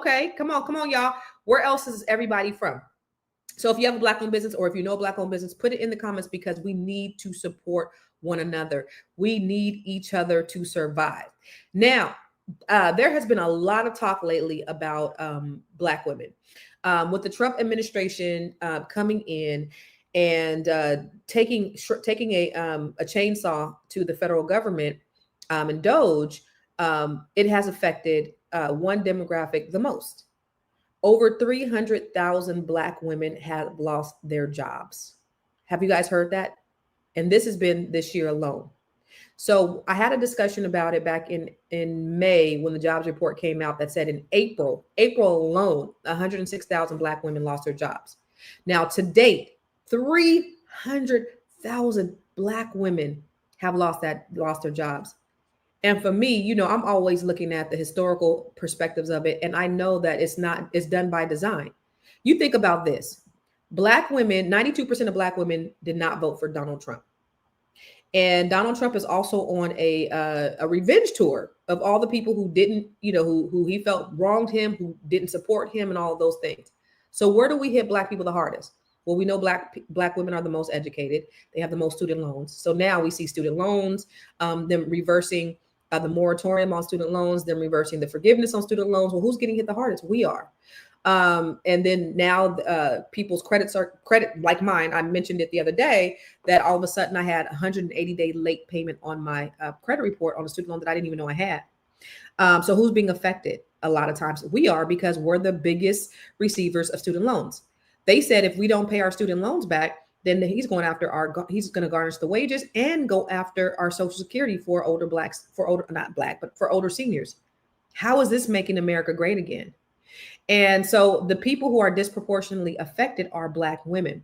Okay, come on, y'all. Where else is everybody from? So if you have a Black-owned business, or if you know a Black-owned business, put it in the comments, because we need to support one another. We need each other to survive. Now, there has been a lot of talk lately about Black women. With the Trump administration coming in and taking a chainsaw to the federal government and Doge, it has affected one demographic the most. Over 300,000 Black women have lost their jobs. Have you guys heard that? And this has been this year alone. So I had a discussion about it back in May, when the jobs report came out, that said in April alone, 106,000 Black women lost their jobs. Now to date, 300,000 Black women have lost their jobs. And for me, I'm always looking at the historical perspectives of it. And I know that it's done by design. You think about this. Black women, 92% of Black women did not vote for Donald Trump. And Donald Trump is also on a revenge tour of all the people who didn't, who he felt wronged him, who didn't support him, and all of those things. So where do we hit Black people the hardest? Well, we know Black women are the most educated. They have the most student loans. So now we see student loans, them reversing the moratorium on student loans, them reversing the forgiveness on student loans. Well, who's getting hit the hardest? We are. And then now people's credit, like mine. I mentioned it the other day that all of a sudden I had 180-day late payment on my credit report on a student loan that I didn't even know I had. So who's being affected? A lot of times we are, because we're the biggest receivers of student loans. They said if we don't pay our student loans back, then he's going to garnish the wages and go after our Social Security for older Blacks, for older seniors. How is this making America great again? And so the people who are disproportionately affected are Black women.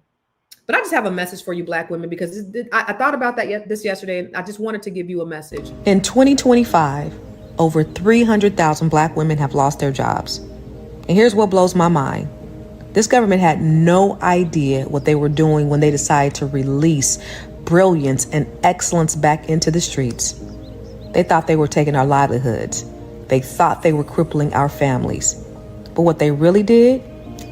But I just have a message for you, Black women, because I thought about this yesterday, and I just wanted to give you a message. In 2025, over 300,000 Black women have lost their jobs. And here's what blows my mind. This government had no idea what they were doing when they decided to release brilliance and excellence back into the streets. They thought they were taking our livelihoods. They thought they were crippling our families. But what they really did,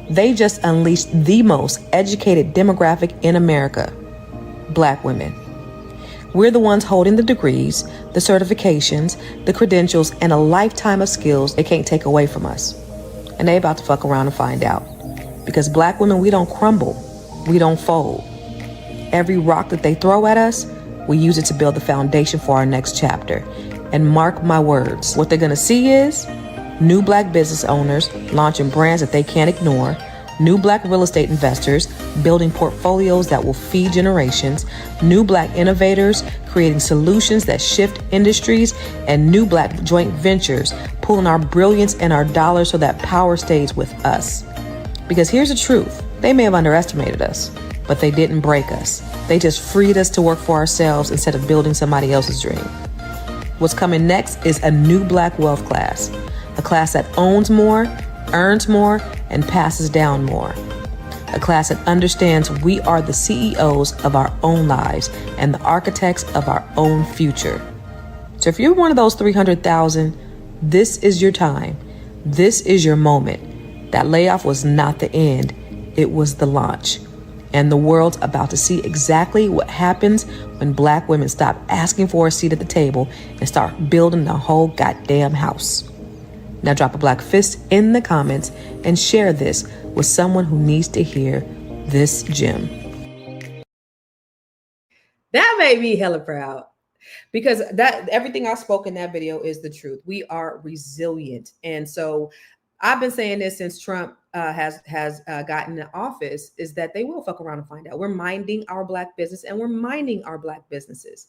they just unleashed the most educated demographic in America, Black women. We're the ones holding the degrees, the certifications, the credentials, and a lifetime of skills they can't take away from us. And they about to fuck around and find out. Because Black women, we don't crumble. We don't fold. Every rock that they throw at us, we use it to build the foundation for our next chapter. And mark my words, what they're going to see is new Black business owners launching brands that they can't ignore, new Black real estate investors building portfolios that will feed generations, new Black innovators creating solutions that shift industries, and new Black joint ventures pulling our brilliance and our dollars so that power stays with us. Because here's the truth. They may have underestimated us, but they didn't break us. They just freed us to work for ourselves instead of building somebody else's dream. What's coming next is a new Black wealth class, a class that owns more, earns more, and passes down more. A class that understands we are the CEOs of our own lives and the architects of our own future. So if you're one of those 300,000, this is your time. This is your moment. That layoff was not the end. It was the launch. And the world's about to see exactly what happens when Black women stop asking for a seat at the table and start building the whole goddamn house. Now drop a Black fist in the comments and share this with someone who needs to hear this gem. That made me hella proud, because that everything I spoke in that video is the truth. We are resilient. And so I've been saying this since Trump has gotten in office, is that they will fuck around and find out. We're minding our Black business, and we're minding our Black businesses.